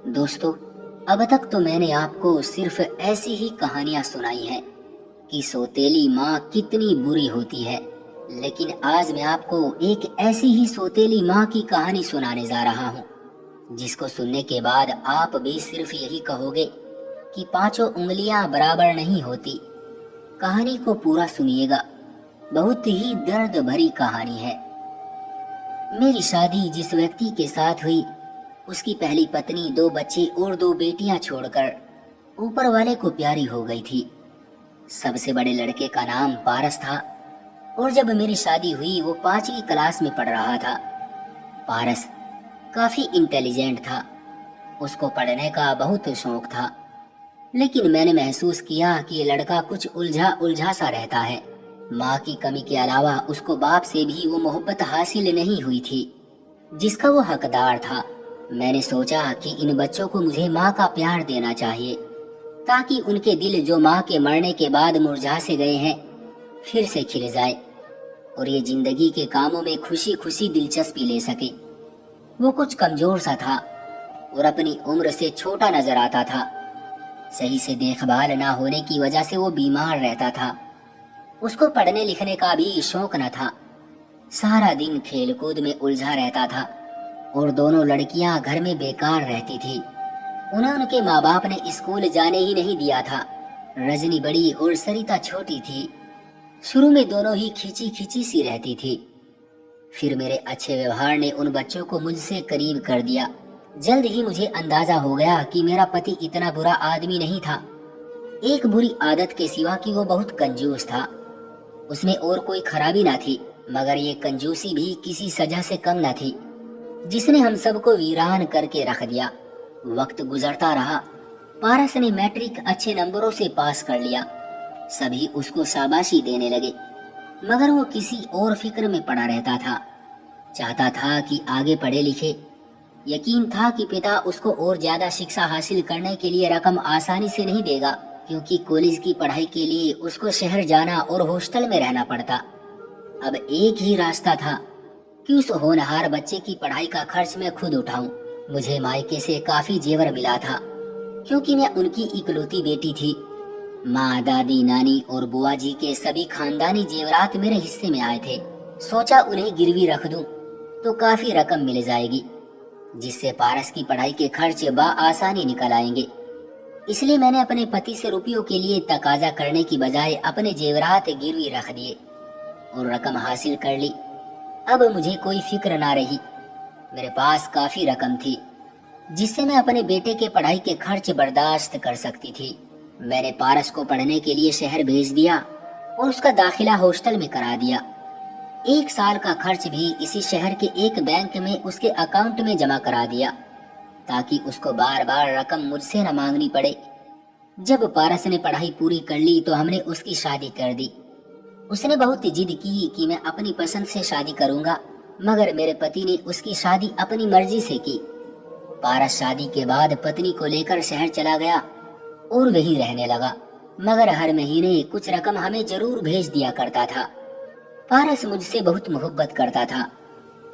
دوستو، اب تک تو میں نے آپ کو صرف ایسی ہی کہانیاں سنائی ہیں کہ سوتیلی ماں کتنی بری ہوتی ہے، لیکن آج میں آپ کو ایک ایسی ہی سوتیلی ماں کی کہانی سنانے جا رہا ہوں جس کو سننے کے بعد آپ بھی صرف یہی کہو گے کہ پانچوں انگلیاں برابر نہیں ہوتی۔ کہانی کو پورا سنیے گا، بہت ہی درد بھری کہانی ہے۔ میری شادی جس ویکتی کے ساتھ ہوئی، اس کی پہلی پتنی، 2 بچے اور 2 بیٹیاں چھوڑ کر اوپر والے کو پیاری ہو گئی تھی۔ سب سے بڑے لڑکے کا نام پارس تھا، اور جب میری شادی ہوئی وہ 5ویں کلاس میں پڑھ رہا تھا۔ پارس کافی انٹیلیجنٹ تھا، اس کو پڑھنے کا بہت شوق تھا، لیکن میں نے محسوس کیا کہ یہ لڑکا کچھ الجھا سا رہتا ہے۔ ماں کی کمی کے علاوہ اس کو باپ سے بھی وہ محبت حاصل نہیں ہوئی تھی جس کا وہ حقدار تھا۔ میں نے سوچا کہ ان بچوں کو مجھے ماں کا پیار دینا چاہیے تاکہ ان کے دل جو ماں کے مرنے کے بعد مرجھا سے گئے ہیں پھر سے کھل جائے، اور یہ زندگی کے کاموں میں خوشی خوشی دلچسپی لے سکے۔ وہ کچھ کمزور سا تھا اور اپنی عمر سے چھوٹا نظر آتا تھا۔ صحیح سے دیکھ بھال نہ ہونے کی وجہ سے وہ بیمار رہتا تھا۔ اس کو پڑھنے لکھنے کا بھی شوق نہ تھا، سارا دن کھیل کود میں الجھا رہتا تھا، اور دونوں لڑکیاں گھر میں بیکار رہتی تھی۔ انہیں ان کے ماں باپ نے اسکول جانے ہی نہیں دیا تھا۔ رجنی بڑی اور سریتا چھوٹی تھی۔ شروع میں دونوں ہی کھینچی کھینچی سی رہتی تھی، پھر میرے اچھے ویوہار نے ان بچوں کو مجھ سے قریب کر دیا۔ جلد ہی مجھے اندازہ ہو گیا کہ میرا پتی اتنا برا آدمی نہیں تھا۔ ایک بری عادت کے سوا کہ وہ بہت کنجوس تھا۔ اس میں اور کوئی خرابی نہ تھی، مگر یہ کنجوسی بھی کسی سزا سے کم نہ تھی جس نے ہم سب کو ویران کر کے رکھ دیا۔ وقت گزرتا رہا، پارس نے میٹرک اچھے نمبروں سے پاس کر لیا۔ سبھی اس کو شاباشی دینے لگے، مگر وہ کسی اور فکر میں پڑا رہتا تھا۔ چاہتا تھا کہ آگے پڑھے لکھے۔ یقین تھا کہ پتا اس کو اور زیادہ شکشا حاصل کرنے کے لیے رقم آسانی سے نہیں دے گا، کیونکہ کالج کی پڑھائی کے لیے اس کو شہر جانا اور ہاسٹل میں رہنا پڑتا۔ اب ایک ہی راستہ تھا کہ اس ہونہار بچے کی پڑھائی کا خرچ میں خود اٹھاؤں۔ مجھے مائکے سے کافی زیور ملا تھا، کیونکہ میں ان کی اکلوتی بیٹی تھی۔ ماں، دادی، نانی اور بوا جی کے سبھی خاندانی زیورات میرے حصے میں آئے تھے۔ سوچا انہیں گروی رکھ دوں تو کافی رقم مل جائے گی، جس سے پارس کی پڑھائی کے خرچ بآسانی نکل آئیں گے۔ اس لیے میں نے اپنے پتی سے روپیوں کے لیے تقاضا کرنے کی بجائے اپنے زیورات گروی رکھ دیے اور رقم حاصل کر لی۔ اب مجھے کوئی فکر نہ رہی، میرے پاس کافی رقم تھی جس سے میں اپنے بیٹے کے پڑھائی کے خرچ برداشت کر سکتی تھی۔ میں نے پارس کو پڑھنے کے لیے شہر بھیج دیا اور اس کا داخلہ ہاسٹل میں کرا دیا۔ 1 سال کا خرچ بھی اسی شہر کے ایک بینک میں اس کے اکاؤنٹ میں جمع کرا دیا تاکہ اس کو بار بار رقم مجھ سے نہ مانگنی پڑے۔ جب پارس نے پڑھائی پوری کر لی تو ہم نے اس کی شادی کر دی۔ اس نے بہت ضد کی کہ میں اپنی پسند سے شادی کروں گا، مگر میرے پتی نے اس کی شادی اپنی مرضی سے کی۔ پارس شادی کے بعد پتنی کو لے کر شہر چلا گیا اور وہیں رہنے لگا، مگر ہر مہینے کچھ رقم ہمیں ضرور بھیج دیا کرتا تھا۔ پارس مجھ سے بہت محبت کرتا تھا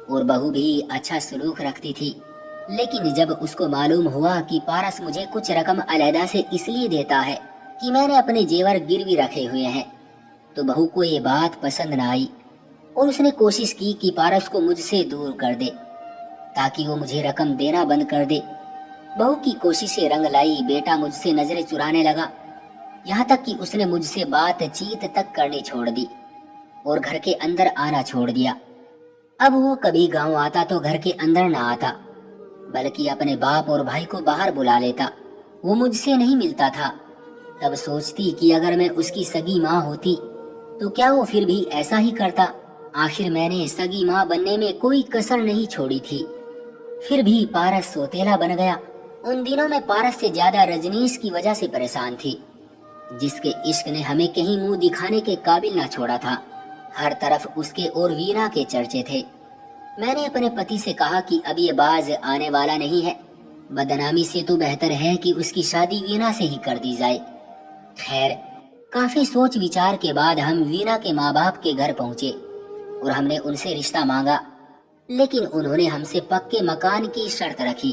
اور بہو بھی اچھا سلوک رکھتی تھی، لیکن جب اس کو معلوم ہوا کہ پارس مجھے کچھ رقم علیحدہ سے اس لیے دیتا ہے کہ میں نے اپنے زیور گروی رکھے ہوئے ہیں، تو بہو کو یہ بات پسند نہ آئی اور اس نے کوشش کی کہ پارس کو مجھ سے دور کر دے تاکہ وہ مجھے رقم دینا بند کر دے۔ بہو کی کوششیں رنگ لائی، بیٹا مجھ سے نظریں چرانے لگا، یہاں تک کہ اس نے مجھ سے بات چیت تک کرنی چھوڑ دی اور گھر کے اندر آنا چھوڑ دیا۔ اب وہ کبھی گاؤں آتا تو گھر کے اندر نہ آتا، بلکہ اپنے باپ اور بھائی کو باہر بلا لیتا۔ وہ مجھ سے نہیں ملتا تھا۔ تب سوچتی کہ اگر میں اس کی سگی ماں ہوتی تو کیا وہ پھر بھی ایسا ہی کرتا؟ آخر میں نے سگی ماں بننے میں کوئی کسر نہیں چھوڑی تھی۔ پھر بھی پارس سوتیلا بن گیا۔ ان دنوں میں پارس سے زیادہ رجنیش کی وجہ سے پریشان تھی، جس کے عشق نے ہمیں کہیں منہ دکھانے کے قابل نہ چھوڑا تھا۔ ہر طرف اس کے اور وینا کے چرچے تھے۔ میں نے اپنے پتی سے کہا کہ اب یہ باز آنے والا نہیں ہے، بدنامی سے تو بہتر ہے کہ اس کی شادی وینا سے ہی کر دی جائے۔ خیر، کافی سوچ وچار کے بعد ہم وینا کے ماں باپ کے گھر پہنچے اور ہم نے ان سے رشتہ مانگا، لیکن انہوں نے ہم سے پکے مکان کی شرط رکھی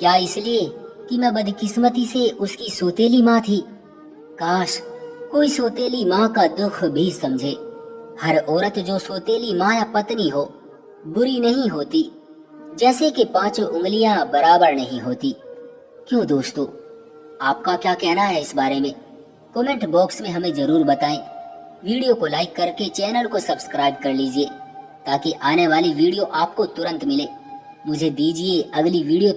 کیا اس لیے کہ میں بدقسمتی سے اس کی سوتیلی ماں تھی؟ کاش کوئی سوتیلی ماں کا دکھ بھی سمجھے۔ ہر عورت جو سوتیلی ماں یا پتنی ہو بری نہیں ہوتی، جیسے کہ 5 انگلیاں برابر نہیں ہوتی۔ کیوں دوستو، آپ کا کیا کہنا ہے اس بارے میں؟ کومنٹ باکس میں ہمیں ضرور بتائیں۔ ویڈیو کو لائک کر کے چینل کو سبسکرائب کر لیجئے تاکہ آنے والی ویڈیو آپ کو ترنت ملے۔ مجھے دیجئے اگلی ویڈیو